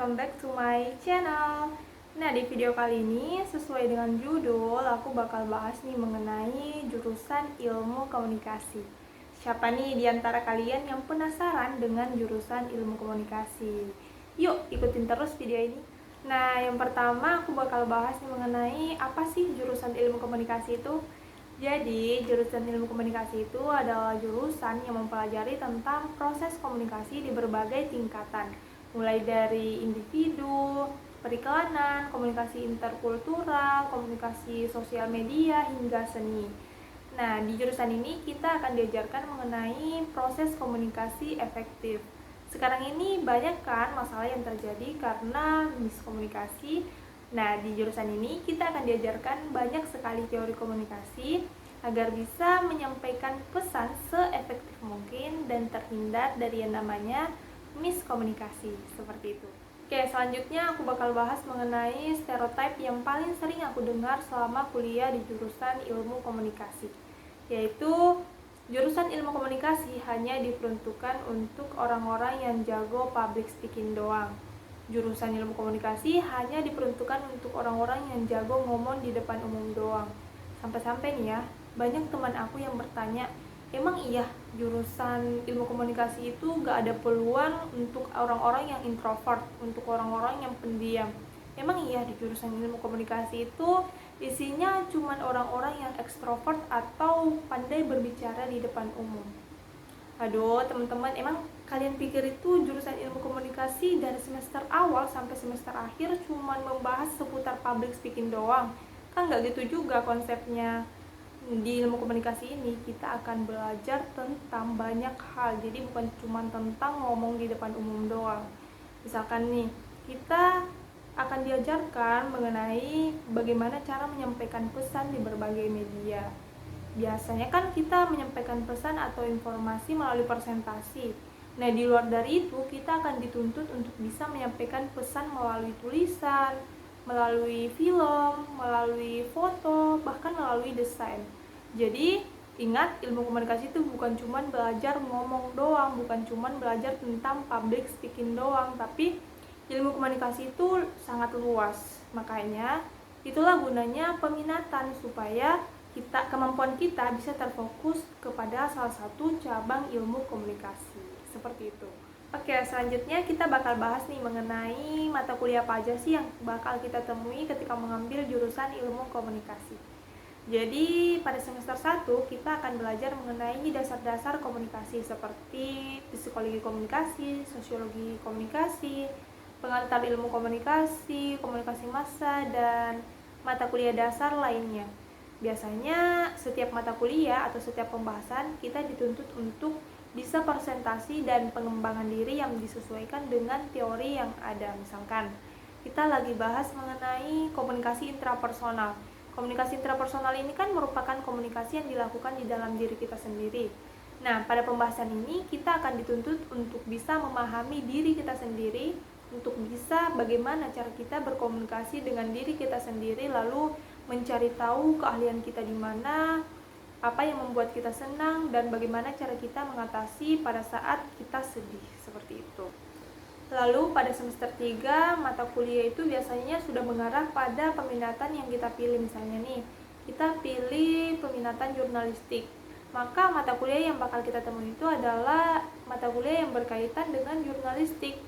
welcome back to my channel. Nah, di video kali ini sesuai dengan judul, aku bakal bahas nih mengenai jurusan ilmu komunikasi. Siapa nih di antara kalian yang penasaran dengan jurusan ilmu komunikasi? Yuk, ikutin terus video ini. Nah, yang pertama aku bakal bahas nih mengenai apa sih jurusan ilmu komunikasi itu. Jadi, jurusan ilmu komunikasi itu adalah jurusan yang mempelajari tentang proses komunikasi di berbagai tingkatan, mulai dari individu, periklanan, komunikasi interkultural, komunikasi sosial media, hingga seni. Nah, di jurusan ini kita akan diajarkan mengenai proses komunikasi efektif. Sekarang ini banyak kan masalah yang terjadi karena miskomunikasi. Nah, di jurusan ini kita akan diajarkan banyak sekali teori komunikasi agar bisa menyampaikan pesan seefektif mungkin dan terhindar dari yang namanya miskomunikasi, seperti itu. Oke, selanjutnya aku bakal bahas mengenai stereotip yang paling sering aku dengar selama kuliah di jurusan ilmu komunikasi, yaitu jurusan ilmu komunikasi hanya diperuntukkan untuk orang-orang yang jago public speaking doang. Jurusan ilmu komunikasi hanya diperuntukkan untuk orang-orang yang jago ngomong di depan umum doang. Sampai-sampai nih ya, banyak teman aku yang bertanya, emang iya jurusan ilmu komunikasi itu gak ada peluang untuk orang-orang yang introvert, untuk orang-orang yang pendiam? Emang iya di jurusan ilmu komunikasi itu isinya cuman orang-orang yang ekstrovert atau pandai berbicara di depan umum? Aduh teman-teman, emang kalian pikir itu jurusan ilmu komunikasi dari semester awal sampai semester akhir cuma membahas seputar public speaking doang? Kan gak gitu juga konsepnya. Di ilmu komunikasi ini kita akan belajar tentang banyak hal, jadi bukan cuma tentang ngomong di depan umum doang. Misalkan nih, kita akan diajarkan mengenai bagaimana cara menyampaikan pesan di berbagai media. Biasanya kan kita menyampaikan pesan atau informasi melalui presentasi. Nah, di luar dari itu, kita akan dituntut untuk bisa menyampaikan pesan melalui tulisan, melalui film, melalui foto, bahkan melalui desain. Jadi, ingat ilmu komunikasi itu bukan cuma belajar ngomong doang, bukan cuma belajar tentang public speaking doang, tapi ilmu komunikasi itu sangat luas. Makanya, itulah gunanya peminatan supaya kemampuan kita bisa terfokus kepada salah satu cabang ilmu komunikasi, seperti itu. Oke, selanjutnya kita bakal bahas nih mengenai mata kuliah apa aja sih yang bakal kita temui ketika mengambil jurusan ilmu komunikasi. Jadi pada semester 1 kita akan belajar mengenai dasar-dasar komunikasi seperti psikologi komunikasi, sosiologi komunikasi, pengantar ilmu komunikasi, komunikasi massa, dan mata kuliah dasar lainnya. Biasanya setiap mata kuliah atau setiap pembahasan kita dituntut untuk bisa presentasi dan pengembangan diri yang disesuaikan dengan teori yang ada. Misalkan kita lagi bahas mengenai komunikasi intrapersonal. Komunikasi intrapersonal ini kan merupakan komunikasi yang dilakukan di dalam diri kita sendiri. Nah, pada pembahasan ini kita akan dituntut untuk bisa memahami diri kita sendiri, untuk bisa bagaimana cara kita berkomunikasi dengan diri kita sendiri, lalu mencari tahu keahlian kita di mana, apa yang membuat kita senang, dan bagaimana cara kita mengatasi pada saat kita sedih, seperti itu. Lalu pada semester 3 mata kuliah itu biasanya sudah mengarah pada peminatan yang kita pilih. Misalnya nih, kita pilih peminatan jurnalistik, maka mata kuliah yang bakal kita temui itu adalah mata kuliah yang berkaitan dengan jurnalistik.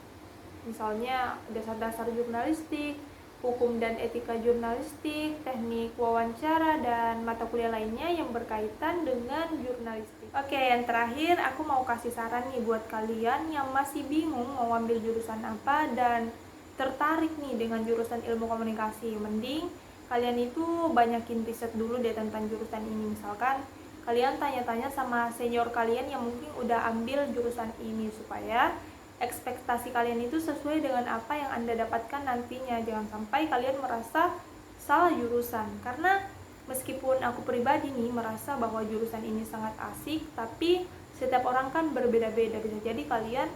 Misalnya dasar-dasar jurnalistik, hukum dan etika jurnalistik, teknik wawancara, dan mata kuliah lainnya yang berkaitan dengan jurnalistik. Oke, yang terakhir aku mau kasih saran nih buat kalian yang masih bingung mau ambil jurusan apa dan tertarik nih dengan jurusan ilmu komunikasi. Mending kalian itu banyakin riset dulu deh tentang jurusan ini. Misalkan kalian tanya-tanya sama senior kalian yang mungkin udah ambil jurusan ini supaya ekspektasi kalian itu sesuai dengan apa yang Anda dapatkan nantinya. Jangan sampai kalian merasa salah jurusan, karena meskipun aku pribadi nih merasa bahwa jurusan ini sangat asik, tapi setiap orang kan berbeda-beda. Bisa jadi kalian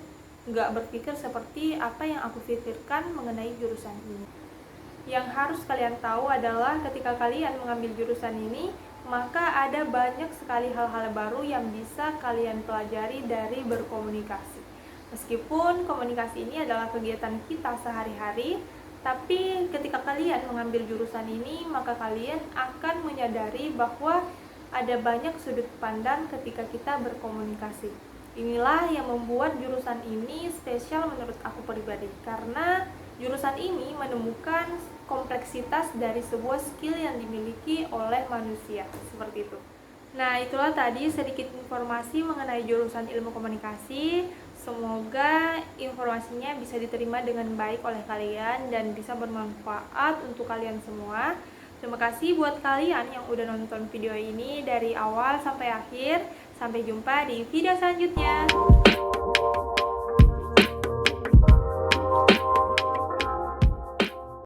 nggak berpikir seperti apa yang aku pikirkan mengenai jurusan ini. Yang harus kalian tahu adalah ketika kalian mengambil jurusan ini, maka ada banyak sekali hal-hal baru yang bisa kalian pelajari dari berkomunikasi. Meskipun komunikasi ini adalah kegiatan kita sehari-hari, tapi ketika kalian mengambil jurusan ini, maka kalian akan menyadari bahwa ada banyak sudut pandang ketika kita berkomunikasi. Inilah yang membuat jurusan ini spesial menurut aku pribadi, karena jurusan ini menemukan kompleksitas dari sebuah skill yang dimiliki oleh manusia, seperti itu. Nah, itulah tadi sedikit informasi mengenai jurusan ilmu komunikasi. Semoga informasinya bisa diterima dengan baik oleh kalian dan bisa bermanfaat untuk kalian semua. Terima kasih buat kalian yang udah nonton video ini dari awal sampai akhir. Sampai jumpa di video selanjutnya.